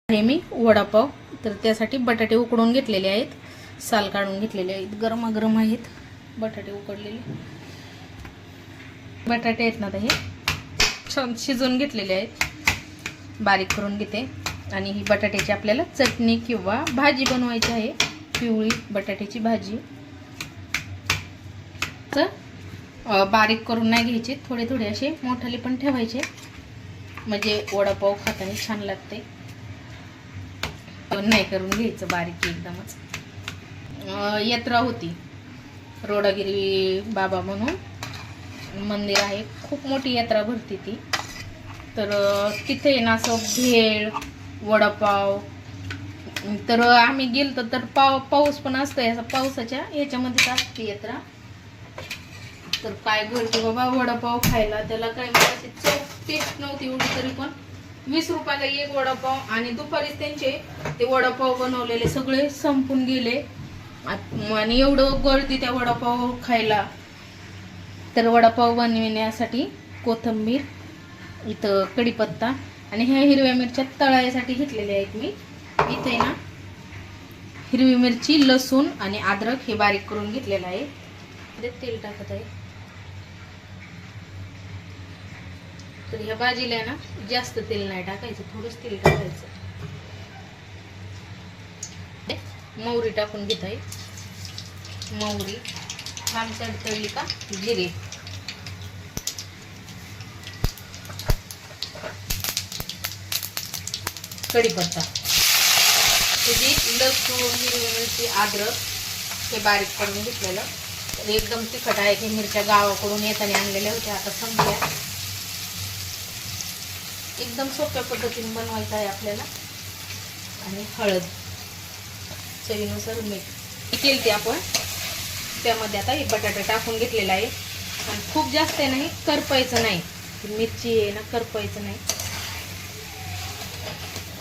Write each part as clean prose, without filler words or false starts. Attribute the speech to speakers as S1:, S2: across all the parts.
S1: आहे मी वडापाव. तर त्यासाठी बटाटे उकडून घेतलेले आहेत, साल काढून घेतलेले आहेत, गरमागरम आहेत बटाटे उकडलेले. बटाटे आहेत ना, हे छान शिजवून घेतलेले आहेत, बारीक करून घेते. आणि ही बटाट्याची आपल्याला चटणी किंवा भाजी बनवायची आहे, पिवळी बटाट्याची भाजी. तर बारीक करून नाही घ्यायचे, थोडे थोडे असे मोठाले पण ठेवायचे, म्हणजे वडापाव खाताना छान लागते. नाही करून घ्यायचं बारीक एकदमच. यात्रा होती, रोडागिरी बाबा म्हणून मंदिर आहे, खूप मोठी यात्रा भरती ती. तर तिथे ना असं भेळ वडापाव. तर आम्ही गेलतो तर पाऊस पण असतोय, असं पावसाच्या याच्यामध्ये असते यात्रा. तर काय गर्दी बाबा वडापाव खायला, त्याला काय म्हणजे चव टेस्ट नव्हती एवढी, तरी पण 20 रुपयाला एक वडापाव. आणि दुपारीच त्यांचे ते वडापाव बनवलेले सगळे संपून गेले, आणि एवढं गर्दी त्या वडापाव खायला. तर वडापाव बनविण्यासाठी कोथिंबीर, इथं कढीपत्ता आणि ह्या हिरव्या मिरच्या तळायसाठी घेतलेल्या आहेत मी. इथे ना हिरवी मिरची, लसूण आणि अद्रक हे बारीक करून घेतलेलं आहे. तेल टाकत आहे. तर ह्या भाजीला ना जास्त तेल नाही टाकायचं, थोडंच तेल टाकायचं. मोहरी टाकून घेत आहे. मोहरी छान तडतडली का जिरे, कढीपत्ता, त्याची लसूण, हिरवी मिरची, अद्रक हे बारीक करून घेतलेलं. तर एकदम तिखट आहे, की मिरच्या गावाकडून येताना आणलेल्या होत्या, आता संपल्या. एकदम सोप्या पद्धतीने बनवायचं आहे आपल्याला. आणि हळद, चवीनुसार मीठ केलते आपण. त्यामध्ये आता हे बटाटे टाकून घेतलेला आहे. आणि खूप जास्त आहे नाही करपायचं नाही, मिरची आहे ना करपायचं नाही.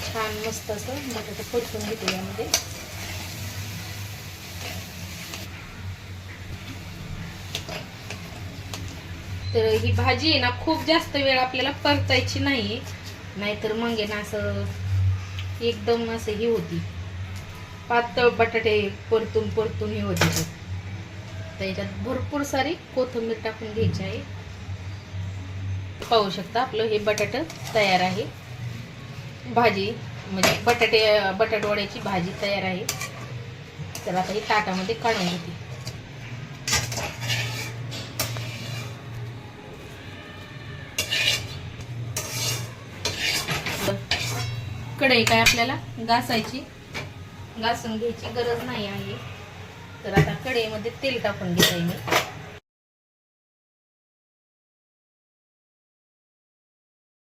S1: छान मस्त असं बटाटे परतून घेते यामध्ये. तर ही भाजी आहे ना खूप जास्त वेळ आपल्याला परतायची नाही, नाहीतर मग आहे ना असं एकदम असं ही होती, पातळ बटाटे परतून परतून ही होते. तर याच्यात भरपूर सारी कोथिंबीर टाकून घ्यायची आहे. पाहू शकता आपलं हे बटाटे तयार आहे. भाजी म्हणजे बटाटे वड्याची भाजी तयार आहे. तर आता ही ताटामध्ये काढून घेते. कढई काय आपल्याला घासून घ्यायची गरज नाही आहे. तर आता कढईमध्ये तेल टाकून घेते मी.